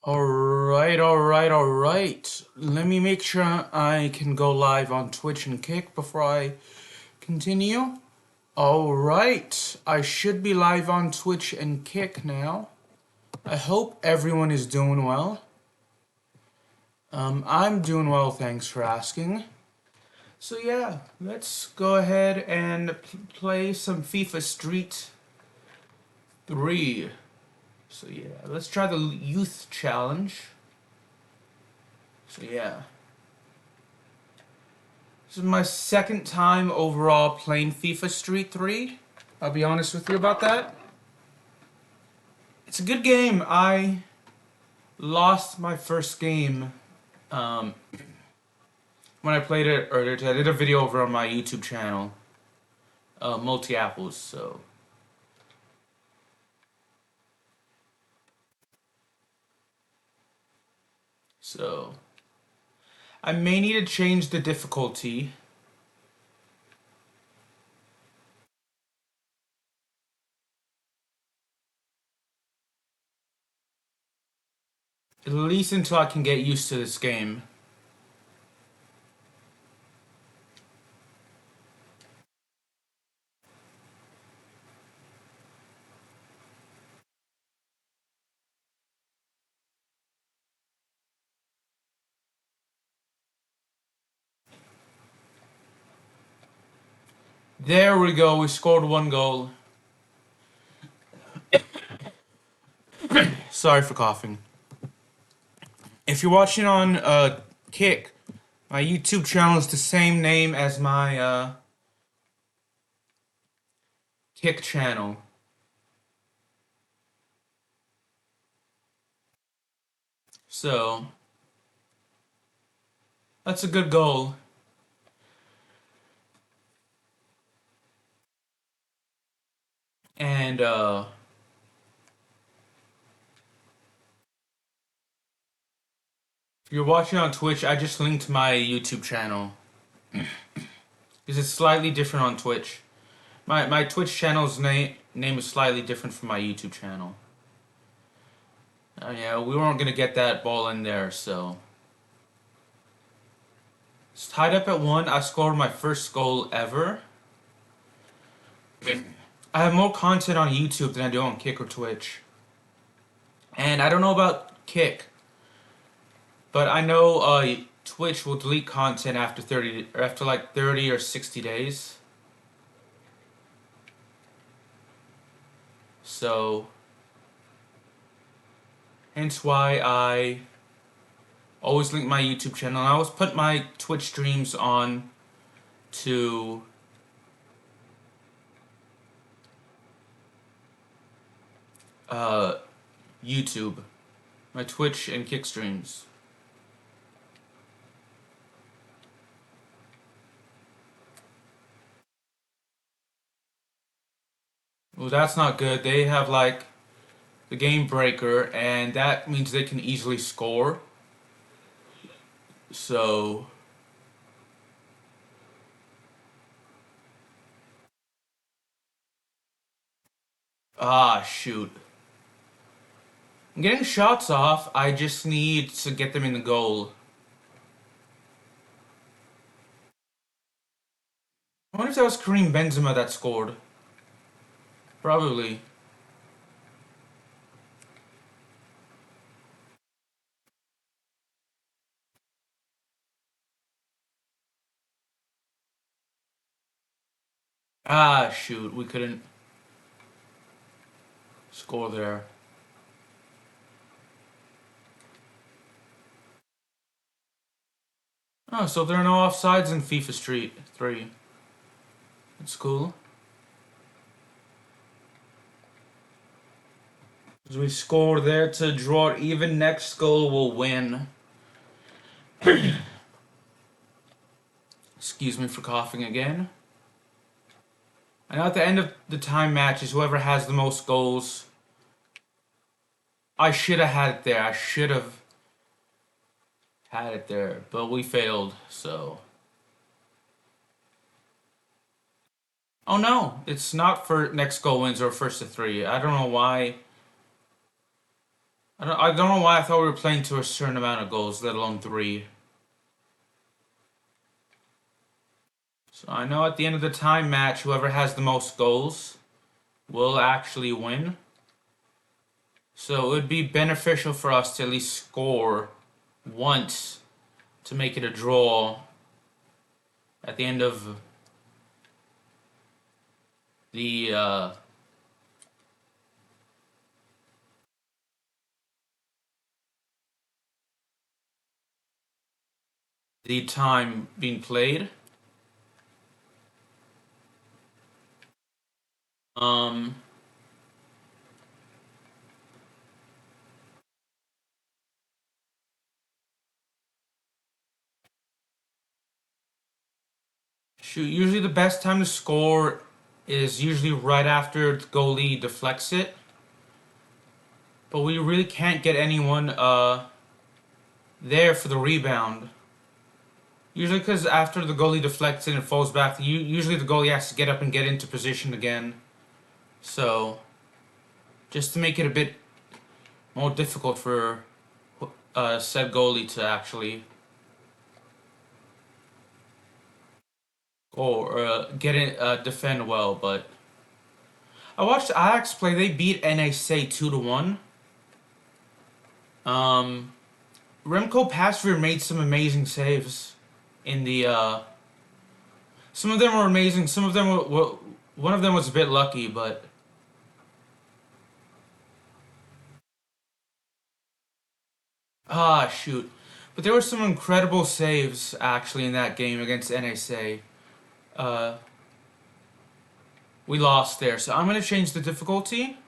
Alright. Let me make sure I can go live on Twitch and Kick before I continue. Alright, I should be live on Twitch and Kick now. I hope everyone is doing well. I'm doing well, thanks for asking. So yeah, let's go ahead and play some FIFA Street 3. So yeah, let's try the Youth Challenge. So yeah. This is my second time overall playing FIFA Street 3. I'll be honest with you about that. It's a good game. I lost my first game when I played it earlier today. I did a video over on my YouTube channel, Multi Apples, so I may need to change the difficulty. At least until I can get used to this game. There we go, we scored one goal. Sorry for coughing. If you're watching on Kick, my YouTube channel is the same name as my Kick channel. So that's a good goal. And if you're watching on Twitch, I just linked my YouTube channel. Because it's slightly different on Twitch. My Twitch channel's name is slightly different from my YouTube channel. Yeah, we weren't gonna get that ball in there, so it's tied up at 1. I scored my first goal ever. I have more content on YouTube than I do on Kick or Twitch. And I don't know about Kick, but I know Twitch will delete content after 30 or after like 30 or 60 days. So hence why I always link my YouTube channel. And I always put my Twitch streams on to YouTube. My Twitch and Kick streams. Well, that's not good. They have like the game breaker, and that means they can easily score. So shoot. I'm getting shots off. I just need to get them in the goal. I wonder if that was Kareem Benzema that scored. Probably. Shoot. We couldn't score there. Oh, so there are no offsides in FIFA Street 3. That's cool. As we score there to draw it even, next goal will win. Excuse me for coughing again. And at the end of the time matches, whoever has the most goals. I should have had it there. I should have had it there. But we failed, so. Oh no, it's not for next goal wins or first to 3. I don't know why. I don't know why I thought we were playing to a certain amount of goals, let alone 3. So I know at the end of the time match, whoever has the most goals will actually win. So it would be beneficial for us to at least score once to make it a draw at the end of the time being played. Um, Shoot, usually the best time to score is usually right after the goalie deflects it. But we really can't get anyone there for the rebound. Usually because after the goalie deflects it and falls back, usually the goalie has to get up and get into position again. So, just to make it a bit more difficult for said goalie to actually or get it, defend well. But I watched Ajax play. They beat NAC 2-1. Remco Pasveer made some amazing saves in the. Some of them were amazing. Some of them were one of them was a bit lucky, but shoot. But there were some incredible saves actually in that game against NAC. Uh, we lost there, so I'm gonna change the difficulty.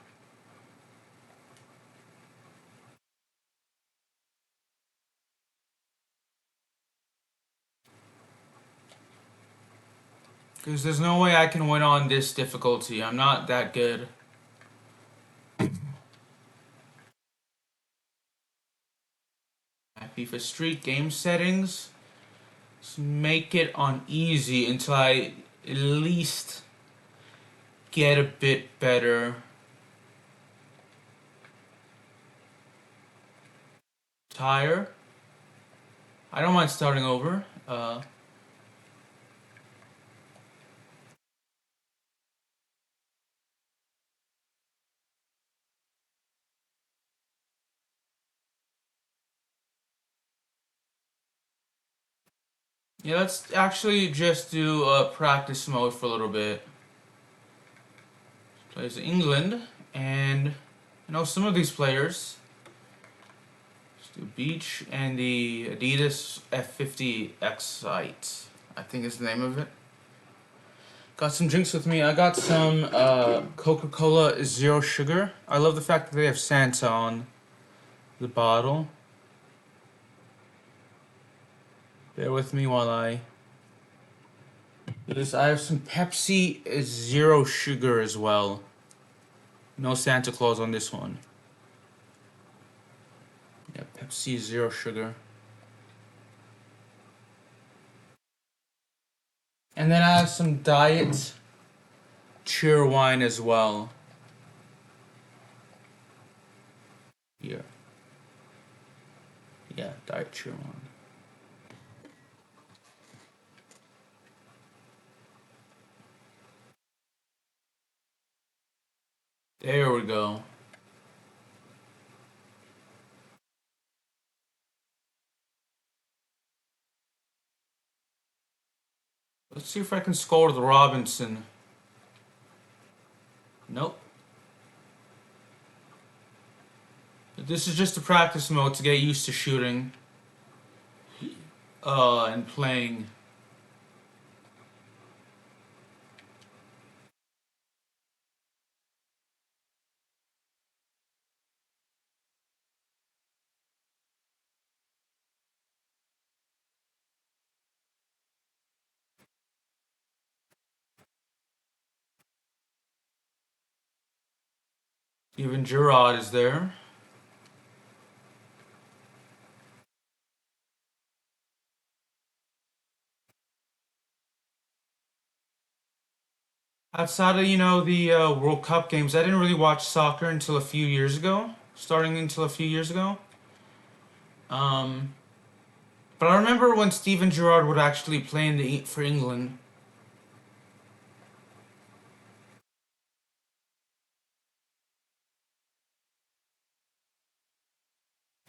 Because there's no way I can win on this difficulty. I'm not that good. FIFA Street game settings. Let's make it on easy until I at least get a bit better. Tire. I don't mind starting over. Yeah, let's actually just do practice mode for a little bit. Plays England, and some of these players. Let's do Beach and the Adidas F50 Excite, I think is the name of it. Got some drinks with me. I got some Coca-Cola Zero Sugar. I love the fact that they have Santa on the bottle. Bear with me while I do this. I have some Pepsi Zero Sugar as well. No Santa Claus on this one. Yeah, Pepsi Zero Sugar. And then I have some Diet Cheer wine as well. Here. Yeah, Diet Cheer wine. There we go. Let's see if I can score the Robinson. Nope. This is just a practice mode to get used to shooting and playing. Even Gerard is there. Outside of, the World Cup games, I didn't really watch soccer until a few years ago. starting until a few years ago. But I remember when Steven Gerrard would actually play for England.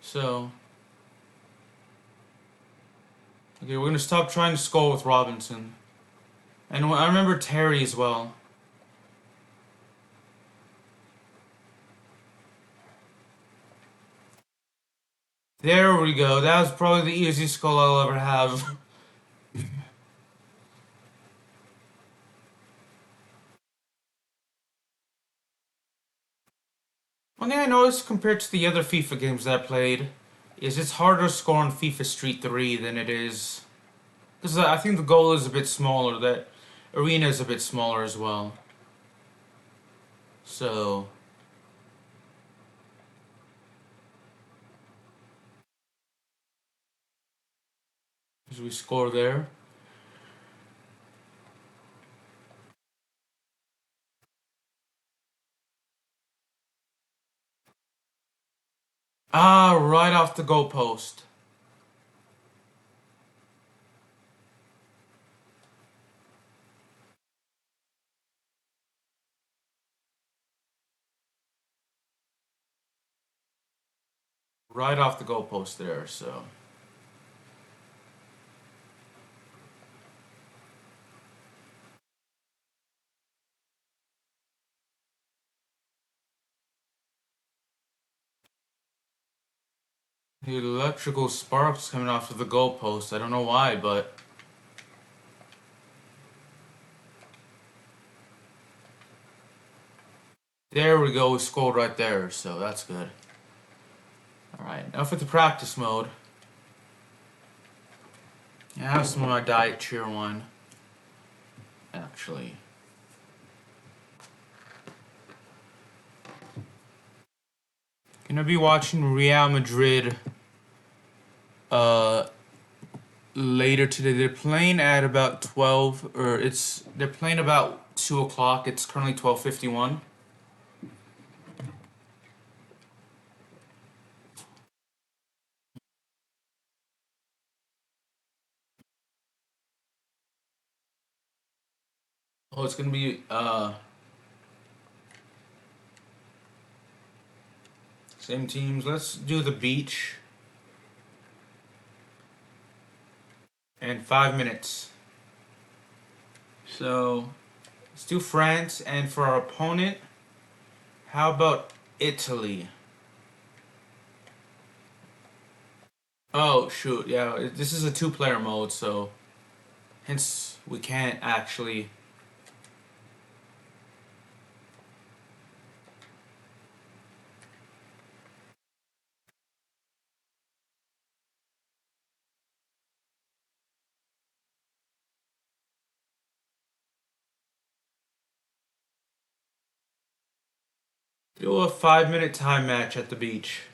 So, okay, we're gonna stop trying to score with Robinson. And I remember Terry as well. There we go. That was probably the easiest goal I'll ever have. One thing I noticed compared to the other FIFA games that I played is it's harder to score on FIFA Street 3 than it is. Because I think the goal is a bit smaller, that arena is a bit smaller as well. So, as we score there. Ah, right off the goalpost. Right off the goalpost there, so. The electrical sparks coming off of the goalpost. I don't know why, but. There we go, we scored right there, so that's good. Alright, now for the practice mode. I have some of my Diet Cheer one. Actually. Gonna be watching Real Madrid later today. They're playing at about 12, or they're playing about 2 o'clock. It's currently 12:51. Oh, it's gonna be same teams. Let's do the beach. And 5 minutes. So let's do France, and for our opponent, how about Italy? Oh shoot, yeah, this is a two-player mode, so hence we can't actually. Do a 5-minute time match at the beach.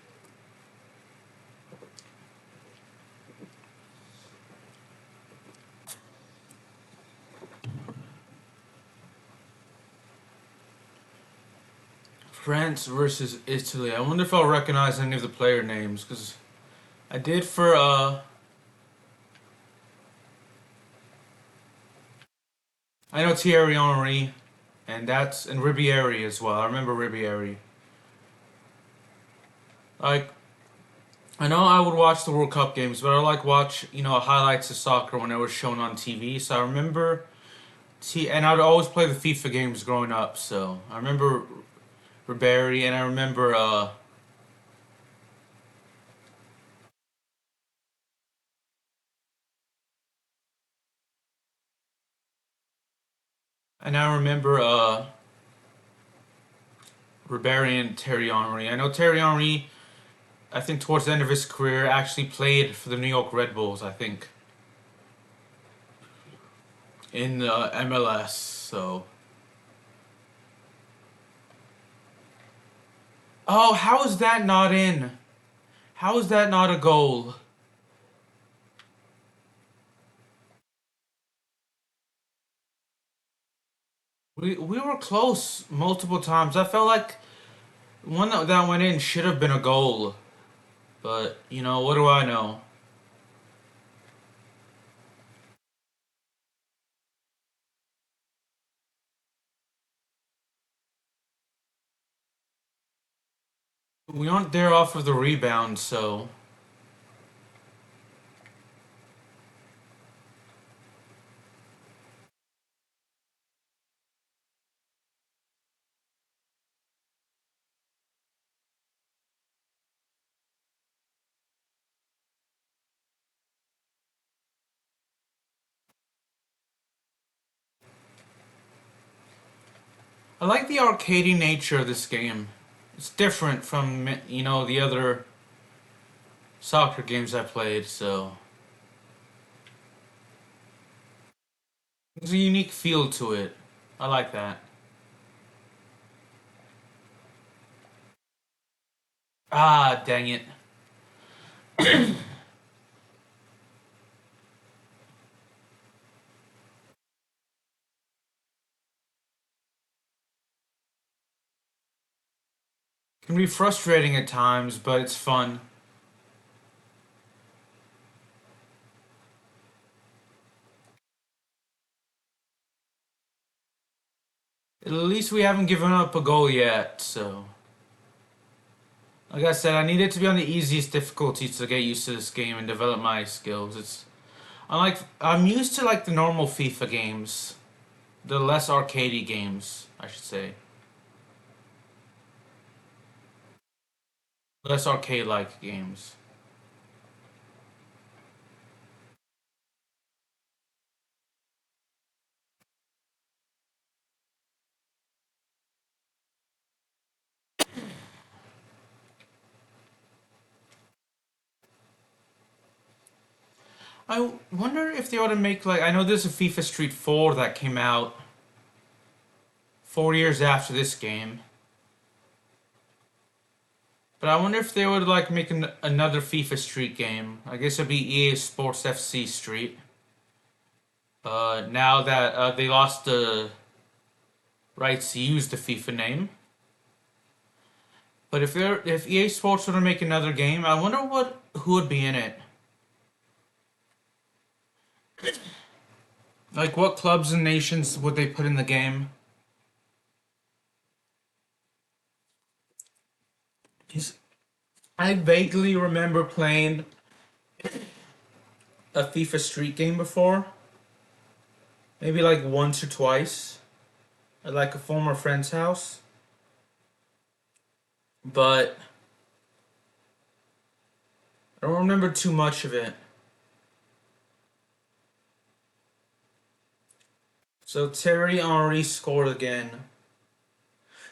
France versus Italy. I wonder if I'll recognize any of the player names, because I did for I know Thierry Henry, and Ribery as well. I remember Ribery. Like, I know I would watch the World Cup games, but I like watch highlights of soccer when it was shown on TV. So I remember and I'd always play the FIFA games growing up. So I remember Ribery, and I remember Ribery and Thierry Henry. I know Thierry Henry, I think towards the end of his career, actually played for the New York Red Bulls, I think, in the MLS. So. Oh, how is that not in? How is that not a goal? We were close multiple times. I felt like The one that went in should have been a goal. But, you know, what do I know? We aren't there off of the rebound, so... I like the arcadey nature of this game. It's different from, you know, the other soccer games I played, so... There's a unique feel to it. I like that. Ah, dang it. Can be frustrating at times, but it's fun. At least we haven't given up a goal yet, so... Like I said, I need it to be on the easiest difficulty to get used to this game and develop my skills. I'm used to like the normal FIFA games. The less arcadey games, I should say. Less arcade-like games. I wonder if they ought to make like I know there's a FIFA Street 4 that came out 4 years after this game. But I wonder if they would like make another FIFA Street game. I guess it'd be EA Sports FC Street. Now that they lost the rights to use the FIFA name. But if EA Sports were to make another game, I wonder who would be in it. Like what clubs and nations would they put in the game? I vaguely remember playing a FIFA Street game before. Maybe like once or twice at like a former friend's house. But I don't remember too much of it. So Thierry Henry scored again.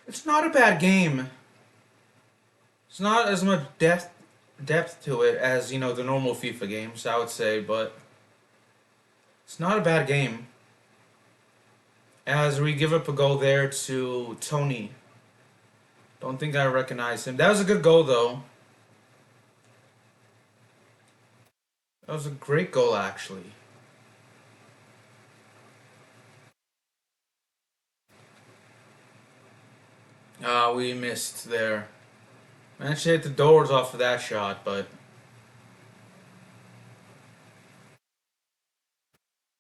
It's not a bad game. It's not as much depth to it as, you know, the normal FIFA games, I would say, but it's not a bad game. As we give up a goal there to Tony. Don't think I recognize him. That was a good goal, though. That was a great goal, actually. Ah, we missed there. Managed to hit the doors off of that shot, but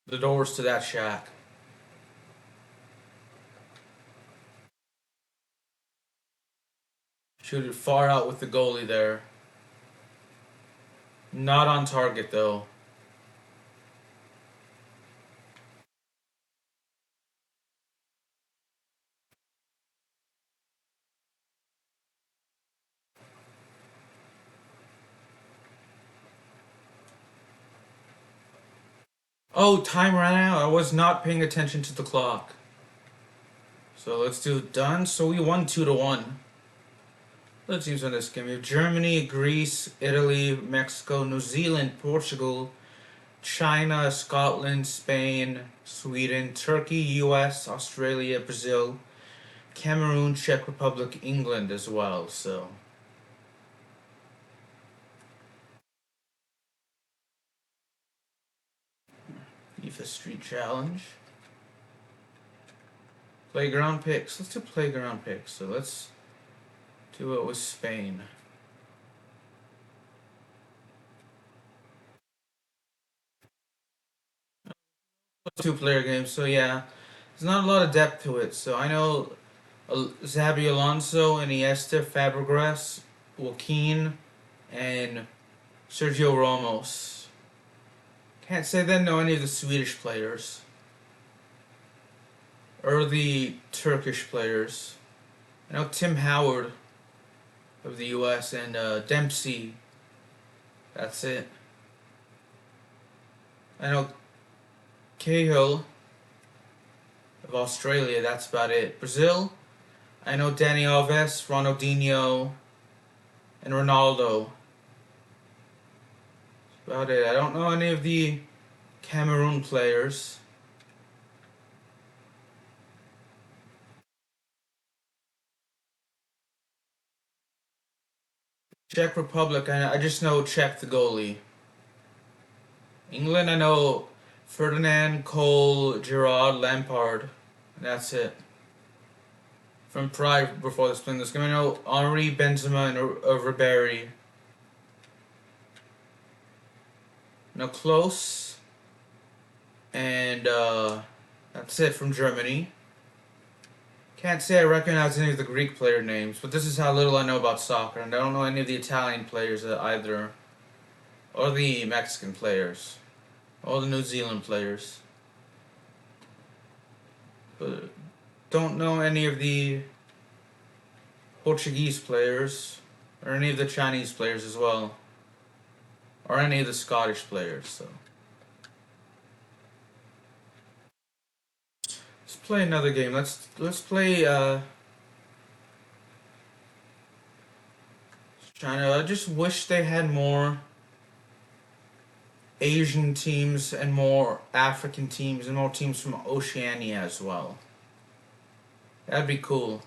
the doors to that shack. Shoot it far out with the goalie there. Not on target, though. Oh, time ran out. I was not paying attention to the clock. So let's do it done. So we won 2-1. Let's use on this game. We have Germany, Greece, Italy, Mexico, New Zealand, Portugal, China, Scotland, Spain, Sweden, Turkey, US, Australia, Brazil, Cameroon, Czech Republic, England as well. So FIFA Street Challenge. Playground picks. Let's do playground picks. So let's do it with Spain. Two-player game, so yeah, there's not a lot of depth to it. So I know Xabi Alonso, Iniesta, Fabregas, Joaquin, and Sergio Ramos. Can't say that I know any of the Swedish players or the Turkish players. I know Tim Howard of the U.S. and Dempsey. That's it. I know Cahill of Australia. That's about it. Brazil. I know Dani Alves, Ronaldinho, and Ronaldo. That's about it. I don't know any of the Cameroon players. Czech Republic, I just know Czech the goalie. England, I know Ferdinand, Cole, Gerrard, Lampard. And that's it. From prior before this playing this game, I know Henri, Benzema, and Ribéry. No Close. And that's it from Germany. Can't say I recognize any of the Greek player names, but this is how little I know about soccer, and I don't know any of the Italian players either, or the Mexican players, or the New Zealand players. But don't know any of the Portuguese players, or any of the Chinese players as well, or any of the Scottish players. So let's play another game. Let's play China. I just wish they had more Asian teams and more African teams and more teams from Oceania as well. That'd be cool.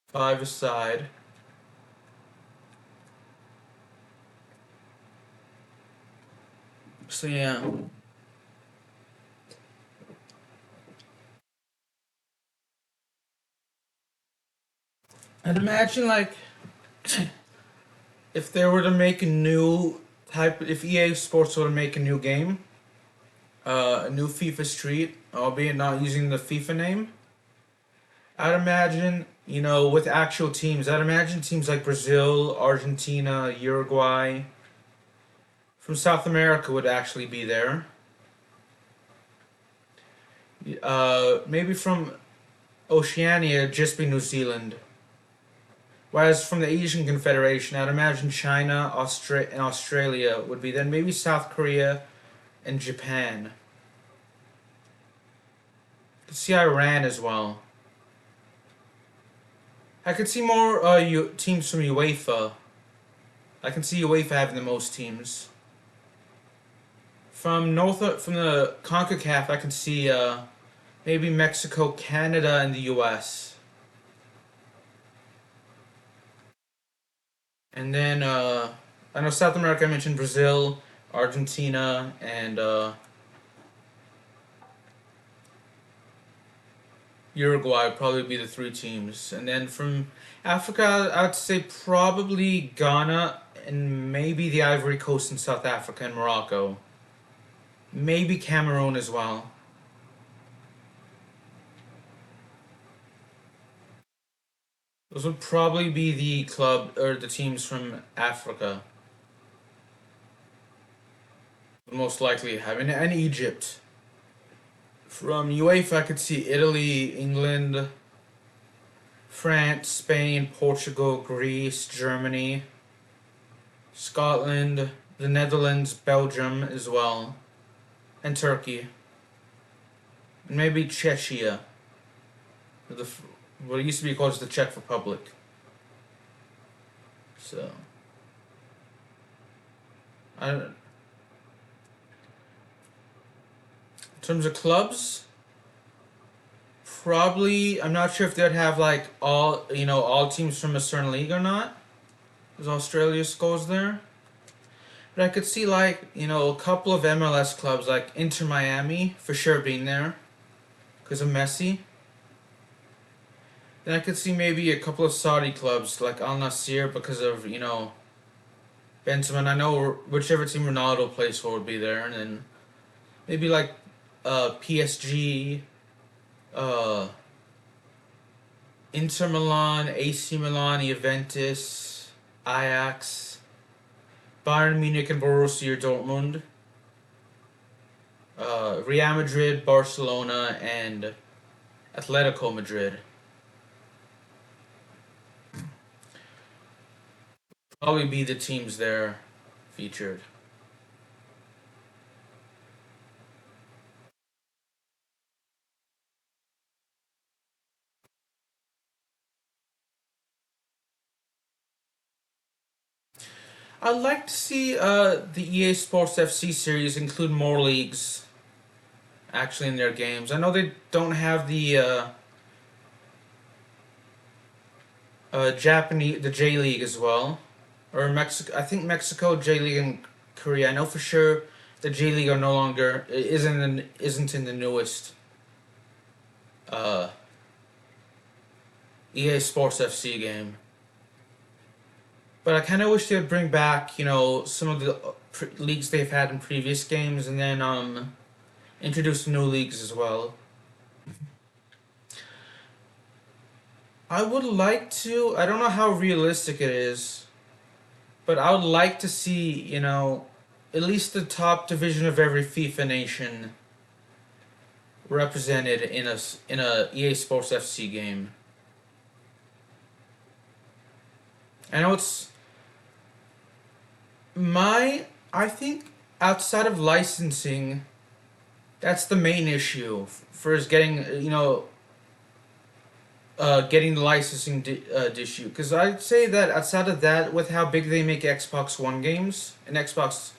Five aside. So yeah. I'd imagine like if they were to make a new type, if EA Sports were to make a new game, a new FIFA Street, albeit not using the FIFA name, I'd imagine, with actual teams, I'd imagine teams like Brazil, Argentina, Uruguay, from South America would actually be there. Maybe from Oceania, just be New Zealand. Whereas from the Asian Confederation, I'd imagine China, and Australia would be then maybe South Korea and Japan. I could see Iran as well. I could see more teams from UEFA. I can see UEFA having the most teams. From the CONCACAF, I can see maybe Mexico, Canada, and the U.S. And then I know South America. I mentioned Brazil, Argentina, and Uruguay would probably be the three teams. And then from Africa, I'd say probably Ghana and maybe the Ivory Coast and South Africa and Morocco. Maybe Cameroon as well. Those would probably be the club or the teams from Africa. Most likely having and Egypt. From UEFA, I could see Italy, England, France, Spain, Portugal, Greece, Germany, Scotland, the Netherlands, Belgium as well, and Turkey. And maybe Czechia. What used to be called the Czech Republic. So, in terms of clubs, probably I'm not sure if they'd have like all teams from a certain league or not. Because Australia goes there. But I could see like, a couple of MLS clubs like Inter Miami for sure being there because of Messi. Then I could see maybe a couple of Saudi clubs like Al Nassr because of, Benzema. And I know whichever team Ronaldo plays for would be there. And then maybe like PSG, uh, Inter Milan, AC Milan, Juventus, Ajax, Bayern Munich and Borussia Dortmund, Real Madrid, Barcelona, and Atletico Madrid. Probably be the teams there featured. I'd like to see the EA Sports FC series include more leagues actually in their games. I know they don't have the the J League as well, or Mexico. I think Mexico J League and Korea. I know for sure the J League are no longer isn't in the newest uh, EA Sports FC game. But I kind of wish they would bring back, some of the leagues they've had in previous games, and then introduce new leagues as well. I would like to. I don't know how realistic it is, but I would like to see, at least the top division of every FIFA nation represented in a EA Sports FC game. I know it's my. I think outside of licensing, that's the main issue for is getting getting the licensing issue. Because I'd say that outside of that, with how big they make Xbox One games and Xbox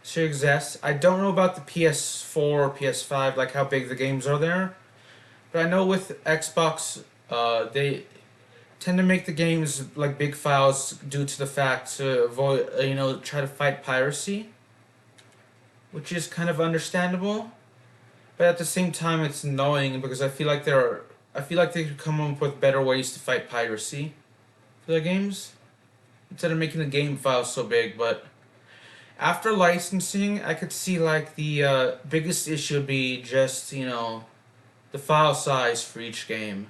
Series S, I don't know about the PS4 or PS5, like how big the games are there. But I know with Xbox, they tend to make the games like big files due to the fact to avoid, try to fight piracy, which is kind of understandable. But at the same time, it's annoying because I feel like they could come up with better ways to fight piracy for their games instead of making the game files so big. But after licensing, I could see like the biggest issue would be just the file size for each game.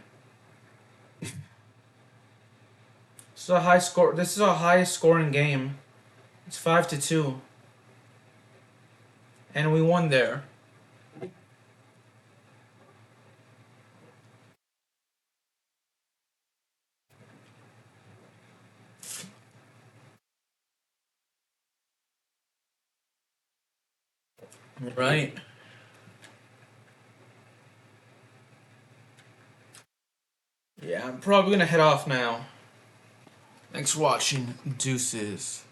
This is a high scoring game. It's 5-2, and we won there. Right. Yeah, I'm probably gonna head off now. Thanks for watching. Deuces.